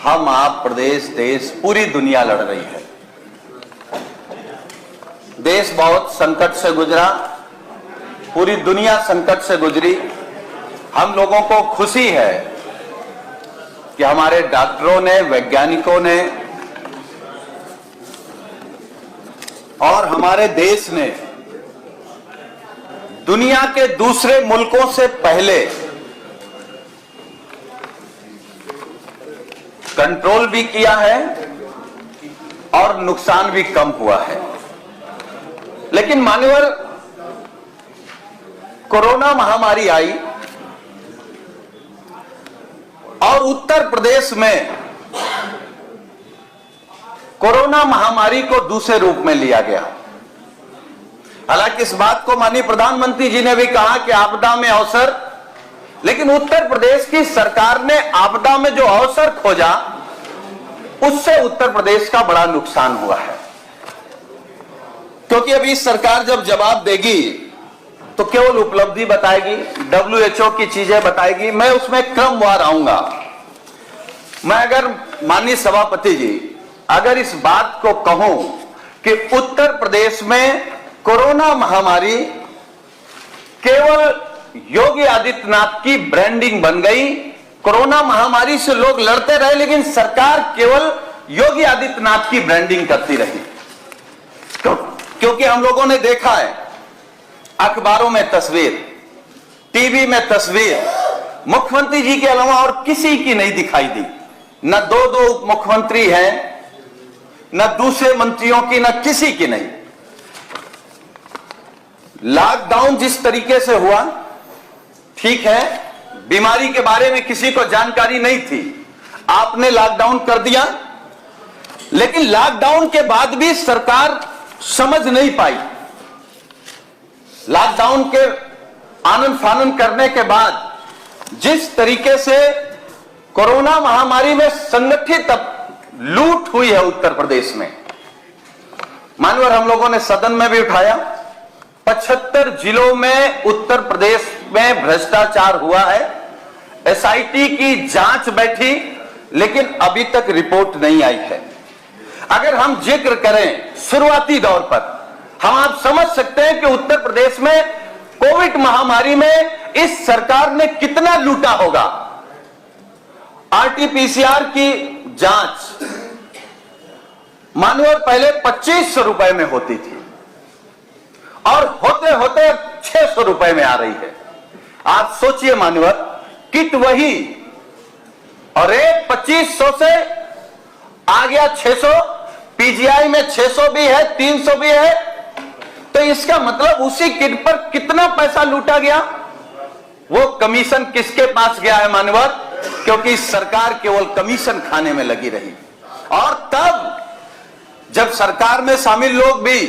हम, आप, प्रदेश, देश, पूरी दुनिया लड़ रही है। देश बहुत संकट से गुजरा, पूरी दुनिया संकट से गुजरी। हम लोगों को खुशी है कि हमारे डॉक्टरों ने, वैज्ञानिकों ने और हमारे देश ने दुनिया के दूसरे मुल्कों से पहले कंट्रोल भी किया है और नुकसान भी कम हुआ है। लेकिन मान्यवर, कोरोना महामारी आई और उत्तर प्रदेश में कोरोना महामारी को दूसरे रूप में लिया गया। हालांकि इस बात को माननीय प्रधानमंत्री जी ने भी कहा कि आपदा में अवसर, लेकिन उत्तर प्रदेश की सरकार ने आपदा में जो अवसर खोजा, उससे उत्तर प्रदेश का बड़ा नुकसान हुआ है। क्योंकि अभी सरकार जब जवाब देगी तो केवल उपलब्धि बताएगी, WHO की चीजें बताएगी। मैं उसमें क्रमवार आऊंगा। मैं अगर माननीय सभापति जी, अगर इस बात को कहूं कि उत्तर प्रदेश में कोरोना महामारी केवल योगी आदित्यनाथ की ब्रांडिंग बन गई। कोरोना महामारी से लोग लड़ते रहे, लेकिन सरकार केवल योगी आदित्यनाथ की ब्रांडिंग करती रही। क्योंकि हम लोगों ने देखा है, अखबारों में तस्वीर, टीवी में तस्वीर, मुख्यमंत्री जी के अलावा और किसी की नहीं दिखाई दी। न दो उप मुख्यमंत्री हैं, न दूसरे मंत्रियों की, न किसी की नहीं। लॉकडाउन जिस तरीके से हुआ, ठीक है, बीमारी के बारे में किसी को जानकारी नहीं थी, आपने लॉकडाउन कर दिया। लेकिन लॉकडाउन के बाद भी सरकार समझ नहीं पाई। लॉकडाउन के आनन फानन करने के बाद जिस तरीके से कोरोना महामारी में संगठित लूट हुई है उत्तर प्रदेश में, मानवर हम लोगों ने सदन में भी उठाया। 75 जिलों में उत्तर प्रदेश में भ्रष्टाचार हुआ है। SIT की जांच बैठी, लेकिन अभी तक रिपोर्ट नहीं आई है। अगर हम जिक्र करें शुरुआती दौर पर, हम आप समझ सकते हैं कि उत्तर प्रदेश में कोविड महामारी में इस सरकार ने कितना लूटा होगा। RT-PCR की जांच मानवर पहले 2500 रुपए में होती थी और होते होते 600 रुपए में आ रही है। आप सोचिए मानवर, किट वही और एक 2500 से आ गया 600, PGI में 600 भी है, 300 भी है। तो इसका मतलब उसी किट पर कितना पैसा लूटा गया। वो कमीशन किसके पास गया है मानवर? क्योंकि सरकार केवल कमीशन खाने में लगी रही। और तब जब सरकार में शामिल लोग भी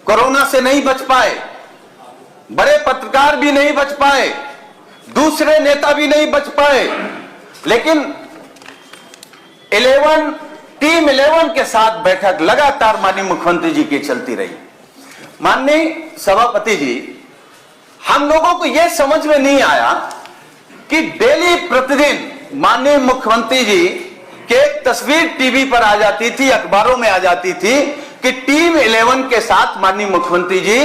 कोरोना से नहीं बच पाए, बड़े पत्रकार भी नहीं बच पाए, दूसरे नेता भी नहीं बच पाए, लेकिन टीम 11 के साथ बैठक लगातार माननीय मुख्यमंत्री जी की चलती रही। माननीय सभापति जी, हम लोगों को यह समझ में नहीं आया कि डेली प्रतिदिन माननीय मुख्यमंत्री जी की एक तस्वीर टीवी पर आ जाती थी, अखबारों में आ जाती थी कि टीम 11 के साथ माननीय मुख्यमंत्री जी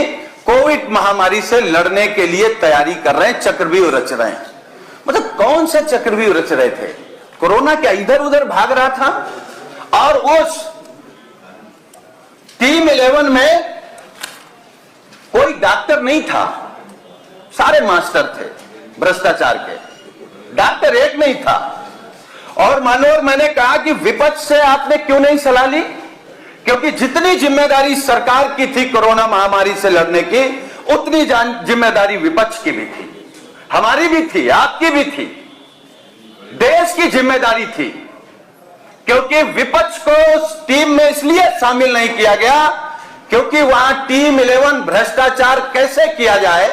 कोविड महामारी से लड़ने के लिए तैयारी कर रहे हैं, चक्रव्यूह रच रहे हैं। मतलब कौन से चक्रव्यूह रच रहे थे? कोरोना क्या इधर उधर भाग रहा था? और उस टीम 11 में कोई डॉक्टर नहीं था, सारे मास्टर थे भ्रष्टाचार के, डॉक्टर एक नहीं था। और मानोर, मैंने कहा कि विपक्ष से आपने क्यों नहीं सलाह ली? क्योंकि जितनी जिम्मेदारी सरकार की थी कोरोना महामारी से लड़ने की, उतनी जिम्मेदारी विपक्ष की भी थी, हमारी भी थी, आपकी भी थी, देश की जिम्मेदारी थी। क्योंकि विपक्ष को उस टीम में इसलिए शामिल नहीं किया गया क्योंकि वहां टीम 11 भ्रष्टाचार कैसे किया जाए।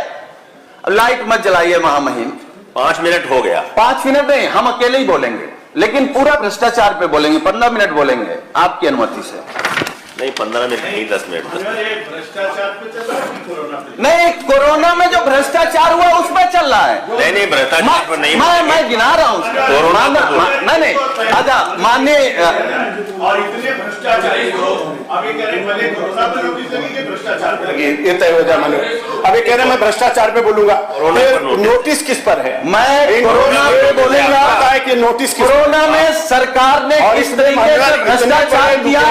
लाइट मत जलाइए महामहिम, 5 मिनट हो गया। 5 मिनट नहीं, हम अकेले ही बोलेंगे, लेकिन पूरा भ्रष्टाचार पे बोलेंगे। 15 मिनट बोलेंगे आपकी अनुमति से। नहीं 15 मिनट नहीं, 10 मिनट नहीं, कोरोना में जो भ्रष्टाचार हुआ उस पर चल रहा है। नहीं भ्रष्टाचार पर नहीं, मैं गिना रहा हूँ। नहीं अच्छा माननीय और इतने भ्रष्टाचारी हो, अभी कह रहे भले कोरोना पर नोटिस लगी कि भ्रष्टाचार पर लगी। ये तय हो जाए माननीय। अभी कह रहे मैं भ्रष्टाचार पे बोलूंगा, नोटिस किस पर है? मैं कोरोना पे बोलूंगा। पता है कि नोटिस कोरोना में सरकार ने किस तरीके से भ्रष्टाचार किया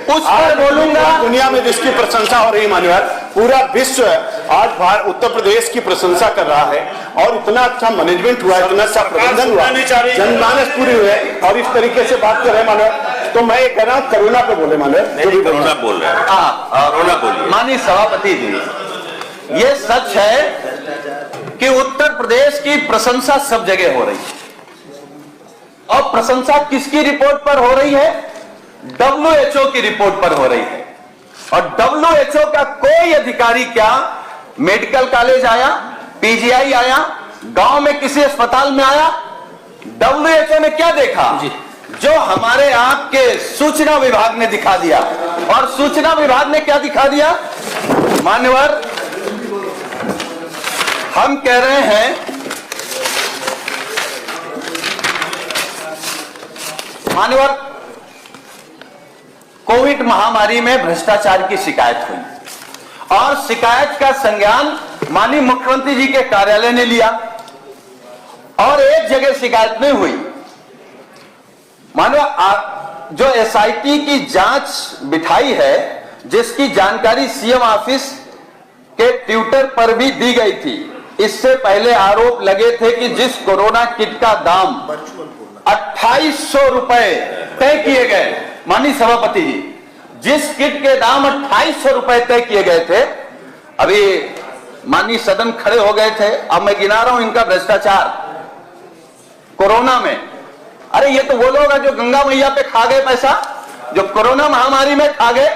उस पर बोलूंगा। दुनिया में जिसकी प्रशंसा हो रही माननीय, पूरा विश्व आज उत्तर प्रदेश की प्रशंसा कर रहा है और इतना अच्छा मैनेजमेंट हुआ, इतना अच्छा प्रबंधन हुआ, जनमानस पूरी हुई है और इस तरीके से बात कर रहे हैं माननीय। तो मैं ये कह रहा हूँ करुणा पे बोले माननीय। नहीं कोरोना बोल रहे हैं। कोरोना बोलिए। माननीय सभापति जी, ये सच है कि उत्तर प्रदेश की प्रशंसा सब जगह हो रही है और प्रशंसा किसकी रिपोर्ट पर हो रही है? WHO की रिपोर्ट पर हो रही है। और WHO का कोई अधिकारी क्या मेडिकल कॉलेज आया, PGI आया, गांव में किसी अस्पताल में आया? WHO ने क्या देखा? जो हमारे आपके सूचना विभाग ने दिखा दिया। और सूचना विभाग ने क्या दिखा दिया? मान्यवर, हम कह रहे हैं मान्यवर, कोविड महामारी में भ्रष्टाचार की शिकायत हुई और शिकायत का संज्ञान माननीय मुख्यमंत्री जी के कार्यालय ने लिया और एक जगह शिकायत नहीं हुई। मानो जो SIT की जांच बिठाई है, जिसकी जानकारी CM ऑफिस के ट्विटर पर भी दी गई थी, इससे पहले आरोप लगे थे कि जिस कोरोना किट का दाम 2800 रुपए तय किए गए, माननीय सभापति जी, जिस किट के दाम 2800 रुपए तय किए गए थे, अभी माननीय सदन खड़े हो गए थे। अब मैं गिना रहा हूं इनका भ्रष्टाचार कोरोना में। अरे ये तो वो लोग हैं जो गंगा मैया पे खा गए पैसा, जो कोरोना महामारी में खा गए।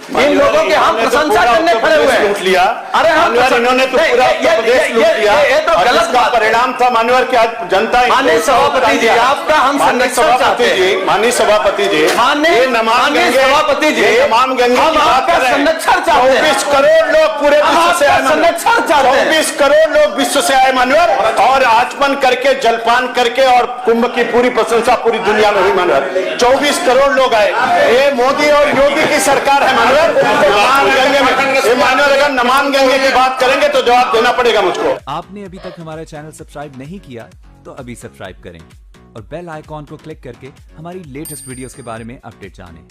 इन लोगों के हम प्रशंसा करने खड़े हुए हैं। लूट लिया। अरे हम इन्होंने तो पूरा उत्तर प्रदेश लूट लिया। ये तो गलत बात परिणाम था माननीय कि आज जनता। माननीय सभापति जी, आपका हम संरक्षण चाहते हैं। माननीय सभापति जी, माननीय सभापति जी, तमाम गंगे हम आपका संरक्षण चाहते हैं। 24 करोड़ लोग पूरे विश्व से आए, संरक्षण चाहते हैं। 24 करोड़ लोग विश्व से आए माननीय, और आचमन करके जलपान करके और कुंभ की पूरी प्रशंसा पूरी दुनिया में हुई माननीय। 24 करोड़ लोग आए। ये मोदी और योगी की सरकार है माननीय। गंगे में माननीय, अगर नमामि गंगे की बात करेंगे तो जवाब देना पड़ेगा मुझको। आपने अभी तक हमारा चैनल सब्सक्राइब नहीं किया तो अभी सब्सक्राइब करें और बेल आइकॉन को क्लिक करके हमारी लेटेस्ट वीडियोस के बारे में अपडेट जानें।